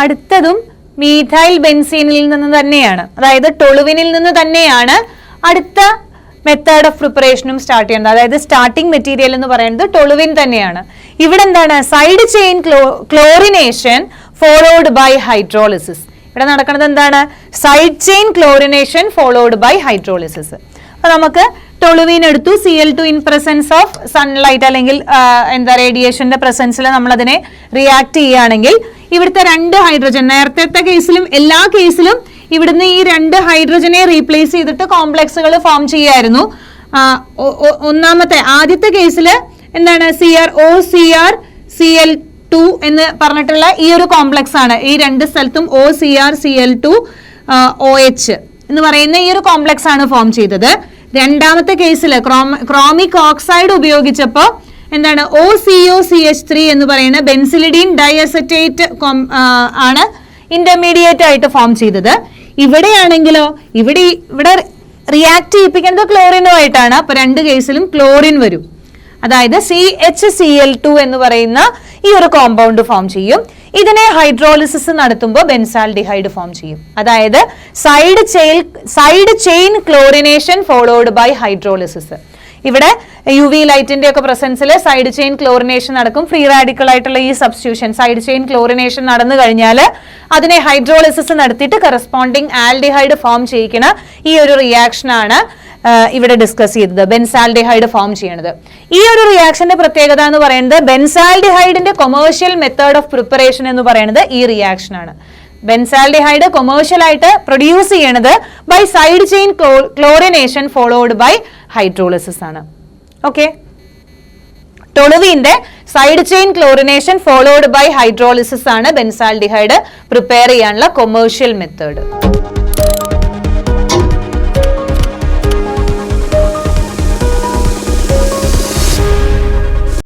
അടുത്തതും മീഥൈൽ ബെൻസീനിൽ നിന്ന് തന്നെയാണ്, അതായത് ടൊളുവിനിൽ നിന്ന് തന്നെയാണ് അടുത്ത മെത്തേഡ് ഓഫ് പ്രിപ്പറേഷനും സ്റ്റാർട്ട് ചെയ്യുന്നത്. അതായത് സ്റ്റാർട്ടിംഗ് മെറ്റീരിയൽ എന്ന് പറയുന്നത് ടൊളുവിൻ തന്നെയാണ്. ഇവിടെ എന്താണ്? Side chain chlorination followed by hydrolysis. ഇവിടെ നടക്കുന്നത് എന്താണ്? Side chain chlorination followed by hydrolysis. അപ്പൊ നമുക്ക് ടൊളുവിൻ എടുത്തു, Cl2 in presence of sunlight അല്ലെങ്കിൽ റേഡിയേഷന്റെ പ്രസൻസിൽ നമ്മൾ അതിനെ റിയാക്ട് ചെയ്യുകയാണെങ്കിൽ ഇവിടുത്തെ 2 ഹൈഡ്രജൻ, നേരത്തെ കേസിലും എല്ലാ കേസിലും ഇവിടുന്ന് ഈ 2 ഹൈഡ്രജനെ റീപ്ലേസ് ചെയ്തിട്ട് കോംപ്ലക്സുകൾ ഫോം ചെയ്യായിരുന്നു. ആദ്യത്തെ കേസിൽ എന്താണ്? CrOCrCl2 എന്ന് പറഞ്ഞിട്ടുള്ള ഈ ഒരു കോംപ്ലക്സ് ആണ്. ഈ 2 സ്ഥലത്തും OCrCl2OH എന്ന് പറയുന്ന ഈ ഒരു കോംപ്ലക്സ് ആണ് ഫോം ചെയ്തത്. രണ്ടാമത്തെ കേസിൽ ക്രോമിക് ഓക്സൈഡ് ഉപയോഗിച്ചപ്പോൾ എന്താണ്? OCOCH3 എന്ന് പറയുന്ന ബെൻസിലിഡീൻ ഡൈഅസറ്റേറ്റ് ആണ് ഇന്റർമീഡിയറ്റ് ആയിട്ട് ഫോം ചെയ്തത്. ഇവിടെയാണെങ്കിലോ ഇവിടെ റിയാക്ട് ചെയ്യിപ്പിക്കുന്നത് ക്ലോറിനുമായിട്ടാണ്. അപ്പൊ 2 കേസിലും ക്ലോറിൻ വരും. അതായത് CHCl2 എന്ന് പറയുന്ന ഈ ഒരു കോമ്പൗണ്ട് ഫോം ചെയ്യും. ഇതിനെ ഹൈഡ്രോളിസിസ് നടത്തുമ്പോൾ ബെൻസാൽഡിഹൈഡ് ഫോം ചെയ്യും. അതായത് side chain chlorination followed by hydrolysis. ഇവിടെ UV ലൈറ്റിന്റെ ഒക്കെ പ്രസൻസിൽ സൈഡ് ചെയിൻ ക്ലോറിനേഷൻ നടക്കും. ഫ്രീ റാഡിക്കൽ ആയിട്ടുള്ള ഈ സബ്സ്റ്റിറ്റ്യൂഷൻ സൈഡ് ചെയിൻ ക്ലോറിനേഷൻ നടന്നു കഴിഞ്ഞാൽ അതിനെ ഹൈഡ്രോളിസിസ് നടത്തിയിട്ട് കറസ്പോണ്ടിങ് ആൽഡിഹൈഡ് ഫോം ചെയ്യിക്കുന്ന ഈ ഒരു റിയാക്ഷൻ ആണ് ഇവിടെ ഡിസ്കസ് ചെയ്തത്, ബെൻസാൽഡിഹൈഡ് ഫോം ചെയ്യണത്. ഈ ഒരു റിയാക്ഷന്റെ പ്രത്യേകത എന്ന് പറയുന്നത് ബെൻസാൽഡിഹൈഡിന്റെ കൊമേഴ്ഷ്യൽ മെത്തേഡ് ഓഫ് പ്രിപ്പറേഷൻ എന്ന് പറയുന്നത് ഈ റിയാക്ഷൻ ആണ്. ബെൻസാൽഡിഹൈഡ് കൊമേഴ്ഷ്യൽ ആയിട്ട് പ്രൊഡ്യൂസ് ചെയ്യണത് by side chain chlorination followed by hydrolysis ആണ്. ഓക്കെ, ടൊളുവിന്റെ side chain chlorination followed by hydrolysis ആണ് ബെൻസാൽഡിഹൈഡ് പ്രിപ്പയർ ചെയ്യാനുള്ള കൊമേഴ്ഷ്യൽ മെത്തേഡ്.